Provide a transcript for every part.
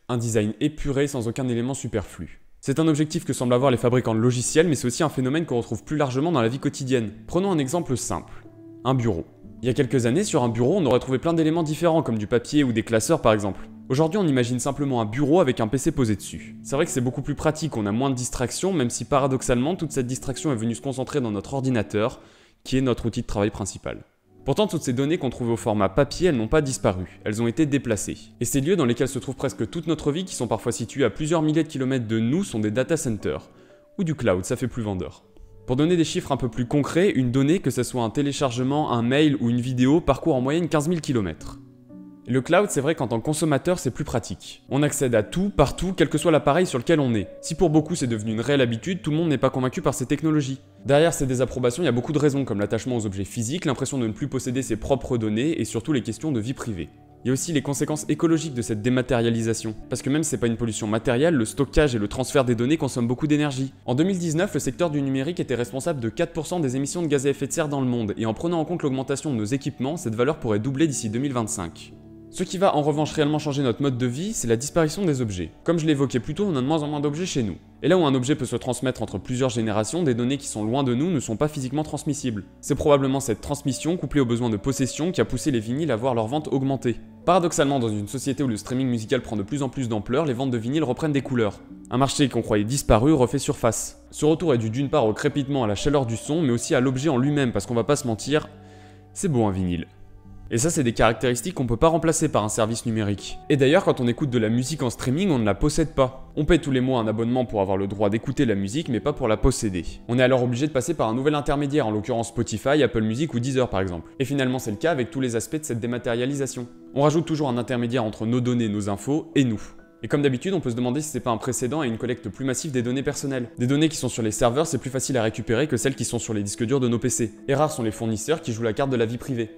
un design épuré sans aucun élément superflu. C'est un objectif que semblent avoir les fabricants de logiciels, mais c'est aussi un phénomène qu'on retrouve plus largement dans la vie quotidienne. Prenons un exemple simple, un bureau. Il y a quelques années, sur un bureau, on aurait trouvé plein d'éléments différents, comme du papier ou des classeurs par exemple. Aujourd'hui, on imagine simplement un bureau avec un PC posé dessus. C'est vrai que c'est beaucoup plus pratique, on a moins de distractions, même si paradoxalement, toute cette distraction est venue se concentrer dans notre ordinateur, qui est notre outil de travail principal. Pourtant, toutes ces données qu'on trouvait au format papier, elles n'ont pas disparu, elles ont été déplacées. Et ces lieux dans lesquels se trouve presque toute notre vie, qui sont parfois situés à plusieurs milliers de kilomètres de nous, sont des data centers. Ou du cloud, ça fait plus vendeur. Pour donner des chiffres un peu plus concrets, une donnée, que ce soit un téléchargement, un mail ou une vidéo, parcourt en moyenne 15 000 km. Le cloud, c'est vrai qu'en tant que consommateur, c'est plus pratique. On accède à tout, partout, quel que soit l'appareil sur lequel on est. Si pour beaucoup c'est devenu une réelle habitude, tout le monde n'est pas convaincu par ces technologies. Derrière ces désapprobations, il y a beaucoup de raisons, comme l'attachement aux objets physiques, l'impression de ne plus posséder ses propres données, et surtout les questions de vie privée. Il y a aussi les conséquences écologiques de cette dématérialisation. Parce que même si c'est pas une pollution matérielle, le stockage et le transfert des données consomment beaucoup d'énergie. En 2019, le secteur du numérique était responsable de 4% des émissions de gaz à effet de serre dans le monde, et en prenant en compte l'augmentation de nos équipements, cette valeur pourrait doubler d'ici 2025. Ce qui va en revanche réellement changer notre mode de vie, c'est la disparition des objets. Comme je l'évoquais plus tôt, on a de moins en moins d'objets chez nous. Et là où un objet peut se transmettre entre plusieurs générations, des données qui sont loin de nous ne sont pas physiquement transmissibles. C'est probablement cette transmission, couplée au besoin de possession, qui a poussé les vinyles à voir leur vente augmenter. Paradoxalement, dans une société où le streaming musical prend de plus en plus d'ampleur, les ventes de vinyles reprennent des couleurs. Un marché qu'on croyait disparu refait surface. Ce retour est dû d'une part au crépitement, à la chaleur du son, mais aussi à l'objet en lui-même, parce qu'on va pas se mentir, c'est beau un vinyle. Et ça, c'est des caractéristiques qu'on peut pas remplacer par un service numérique. Et d'ailleurs, quand on écoute de la musique en streaming, on ne la possède pas. On paie tous les mois un abonnement pour avoir le droit d'écouter la musique, mais pas pour la posséder. On est alors obligé de passer par un nouvel intermédiaire, en l'occurrence Spotify, Apple Music ou Deezer par exemple. Et finalement, c'est le cas avec tous les aspects de cette dématérialisation. On rajoute toujours un intermédiaire entre nos données, nos infos et nous. Et comme d'habitude, on peut se demander si c'est pas un précédent à une collecte plus massive des données personnelles. Des données qui sont sur les serveurs, c'est plus facile à récupérer que celles qui sont sur les disques durs de nos PC. Et rares sont les fournisseurs qui jouent la carte de la vie privée.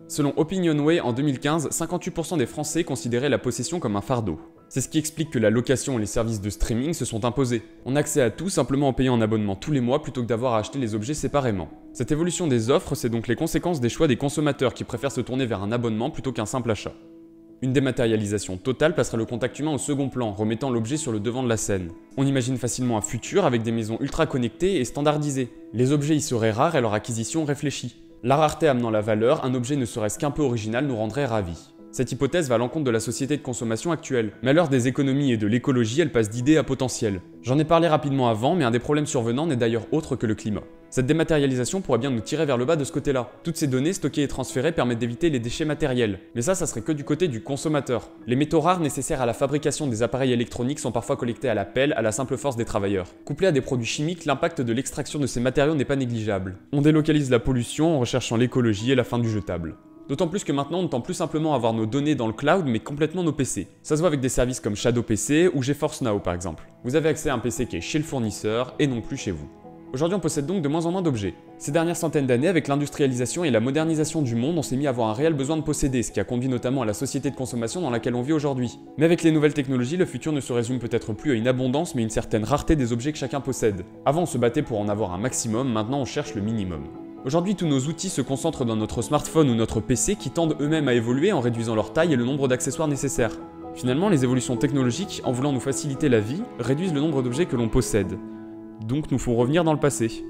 Selon Opinionway, en 2015, 58% des Français considéraient la possession comme un fardeau. C'est ce qui explique que la location et les services de streaming se sont imposés. On a accès à tout simplement en payant un abonnement tous les mois plutôt que d'avoir à acheter les objets séparément. Cette évolution des offres, c'est donc les conséquences des choix des consommateurs qui préfèrent se tourner vers un abonnement plutôt qu'un simple achat. Une dématérialisation totale placerait le contact humain au second plan, remettant l'objet sur le devant de la scène. On imagine facilement un futur avec des maisons ultra connectées et standardisées. Les objets y seraient rares et leur acquisition réfléchie. La rareté amenant la valeur, un objet ne serait-ce qu'un peu original nous rendrait ravis. Cette hypothèse va à l'encontre de la société de consommation actuelle. Mais à l'heure des économies et de l'écologie, elle passe d'idée à potentiel. J'en ai parlé rapidement avant, mais un des problèmes survenants n'est d'ailleurs autre que le climat. Cette dématérialisation pourrait bien nous tirer vers le bas de ce côté-là. Toutes ces données stockées et transférées permettent d'éviter les déchets matériels. Mais ça serait que du côté du consommateur. Les métaux rares nécessaires à la fabrication des appareils électroniques sont parfois collectés à la pelle, à la simple force des travailleurs. Couplé à des produits chimiques, l'impact de l'extraction de ces matériaux n'est pas négligeable. On délocalise la pollution en recherchant l'écologie et la fin du jetable. D'autant plus que maintenant on ne tend plus simplement à avoir nos données dans le cloud, mais complètement nos PC. Ça se voit avec des services comme Shadow PC ou GeForce Now par exemple. Vous avez accès à un PC qui est chez le fournisseur et non plus chez vous. Aujourd'hui on possède donc de moins en moins d'objets. Ces dernières centaines d'années, avec l'industrialisation et la modernisation du monde, on s'est mis à avoir un réel besoin de posséder, ce qui a conduit notamment à la société de consommation dans laquelle on vit aujourd'hui. Mais avec les nouvelles technologies, le futur ne se résume peut-être plus à une abondance, mais une certaine rareté des objets que chacun possède. Avant on se battait pour en avoir un maximum, maintenant on cherche le minimum. Aujourd'hui, tous nos outils se concentrent dans notre smartphone ou notre PC qui tendent eux-mêmes à évoluer en réduisant leur taille et le nombre d'accessoires nécessaires. Finalement, les évolutions technologiques, en voulant nous faciliter la vie, réduisent le nombre d'objets que l'on possède. Donc nous font revenir dans le passé.